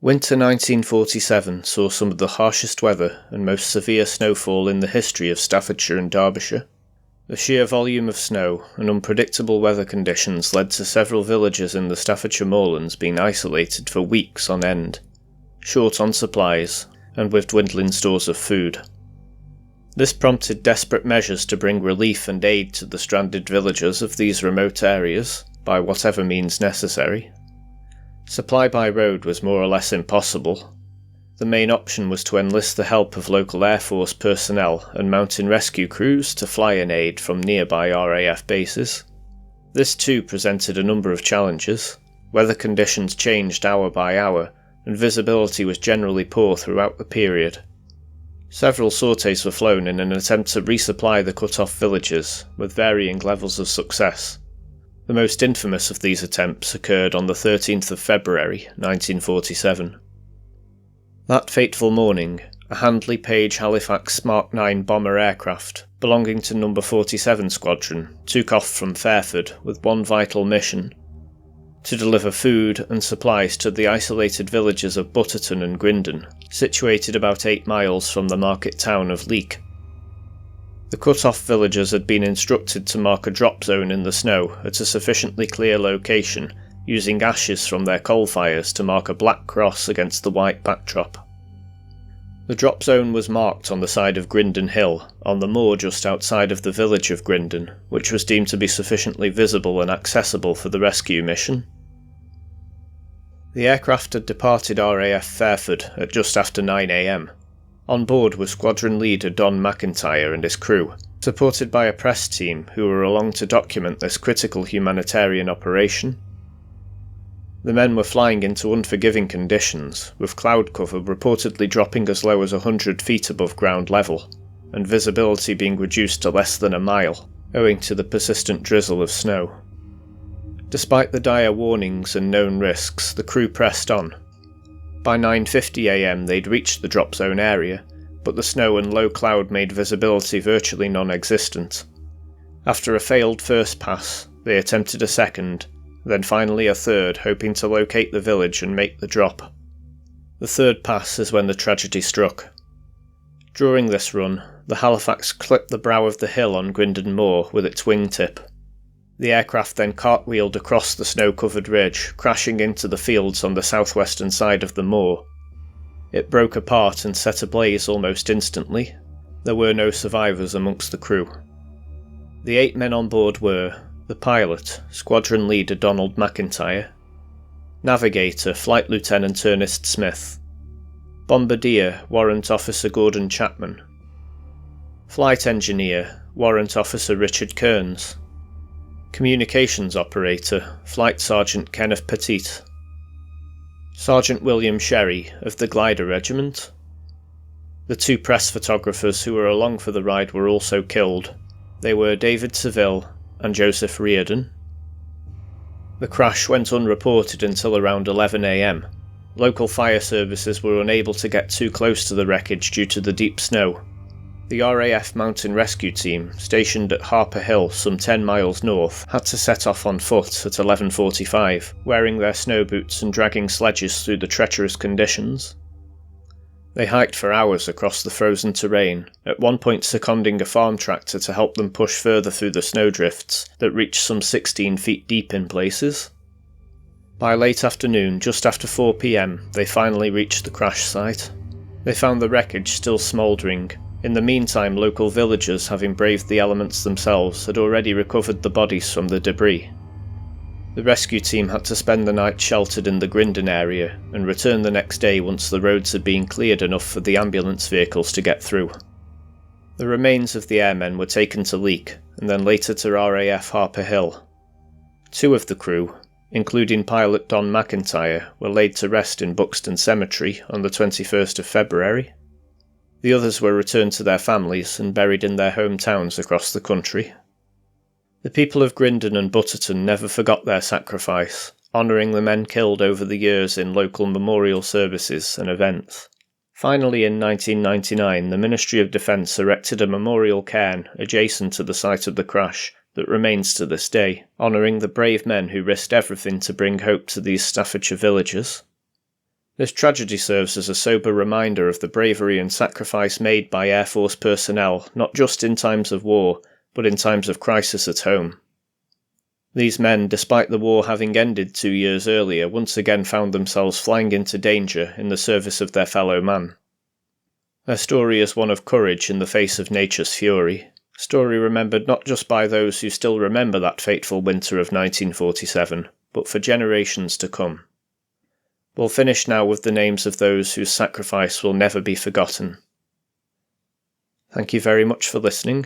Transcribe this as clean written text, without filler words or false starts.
Winter 1947 saw some of the harshest weather and most severe snowfall in the history of Staffordshire and Derbyshire. The sheer volume of snow and unpredictable weather conditions led to several villages in the Staffordshire Moorlands being isolated for weeks on end, short on supplies and with dwindling stores of food. This prompted desperate measures to bring relief and aid to the stranded villagers of these remote areas by whatever means necessary. Supply by road was more or less impossible. The main option was to enlist the help of local Air Force personnel and mountain rescue crews to fly in aid from nearby RAF bases. This too presented a number of challenges. Weather conditions changed hour by hour, and visibility was generally poor throughout the period. Several sorties were flown in an attempt to resupply the cut-off villages, with varying levels of success. The most infamous of these attempts occurred on the 13th of February 1947. That fateful morning, a Handley Page Halifax Mark 9 bomber aircraft belonging to No. 47 Squadron took off from Fairford with one vital mission: to deliver food and supplies to the isolated villages of Butterton and Grindon, situated about 8 miles from the market town of Leek. The cut-off villagers had been instructed to mark a drop zone in the snow at a sufficiently clear location, using ashes from their coal fires to mark a black cross against the white backdrop. The drop zone was marked on the side of Grindon Hill, on the moor just outside of the village of Grindon, which was deemed to be sufficiently visible and accessible for the rescue mission. The aircraft had departed RAF Fairford at just after 9 a.m. On board was Squadron Leader Don McIntyre and his crew, supported by a press team who were along to document this critical humanitarian operation. The men were flying into unforgiving conditions, with cloud cover reportedly dropping as low as 100 feet above ground level, and visibility being reduced to less than a mile, owing to the persistent drizzle of snow. Despite the dire warnings and known risks, the crew pressed on. By 9:50 a.m. they'd reached the drop zone area, but the snow and low cloud made visibility virtually non-existent. After a failed first pass, they attempted a second, then finally a third, hoping to locate the village and make the drop. The third pass is when the tragedy struck. During this run, the Halifax clipped the brow of the hill on Grindon Moor with its wingtip. The aircraft then cartwheeled across the snow-covered ridge, crashing into the fields on the southwestern side of the moor. It broke apart and set ablaze almost instantly. There were no survivors amongst the crew. The 8 men on board were the pilot, Squadron Leader Donald McIntyre; navigator, Flight Lieutenant Ernest Smith; bombardier, Warrant Officer Gordon Chapman; flight engineer, Warrant Officer Richard Kearns; communications operator, Flight Sergeant Kenneth Pettit; Sergeant William Sherry of the Glider Regiment. The 2 press photographers who were along for the ride were also killed. They were David Seville and Joseph Reardon. The crash went unreported until around 11 a.m. Local fire services were unable to get too close to the wreckage due to the deep snow. The RAF Mountain Rescue Team, stationed at Harper Hill some 10 miles north, had to set off on foot at 11:45, wearing their snow boots and dragging sledges through the treacherous conditions. They hiked for hours across the frozen terrain, at one point seconding a farm tractor to help them push further through the snowdrifts that reached some 16 feet deep in places. By late afternoon, just after 4 p.m, they finally reached the crash site. They found the wreckage still smouldering. In the meantime, local villagers, having braved the elements themselves, had already recovered the bodies from the debris. The rescue team had to spend the night sheltered in the Grindon area and return the next day once the roads had been cleared enough for the ambulance vehicles to get through. The remains of the airmen were taken to Leek and then later to RAF Harper Hill. 2 of the crew, including pilot Don McIntyre, were laid to rest in Buxton Cemetery on the 21st of February. The others were returned to their families and buried in their hometowns across the country. The people of Grindon and Butterton never forgot their sacrifice, honouring the men killed over the years in local memorial services and events. Finally, in 1999, the Ministry of Defence erected a memorial cairn adjacent to the site of the crash that remains to this day, honouring the brave men who risked everything to bring hope to these Staffordshire villagers. This tragedy serves as a sober reminder of the bravery and sacrifice made by Air Force personnel not just in times of war, but in times of crisis at home. These men, despite the war having ended 2 years earlier, once again found themselves flying into danger in the service of their fellow man. Their story is one of courage in the face of nature's fury, a story remembered not just by those who still remember that fateful winter of 1947, but for generations to come. We'll finish now with the names of those whose sacrifice will never be forgotten. Thank you very much for listening.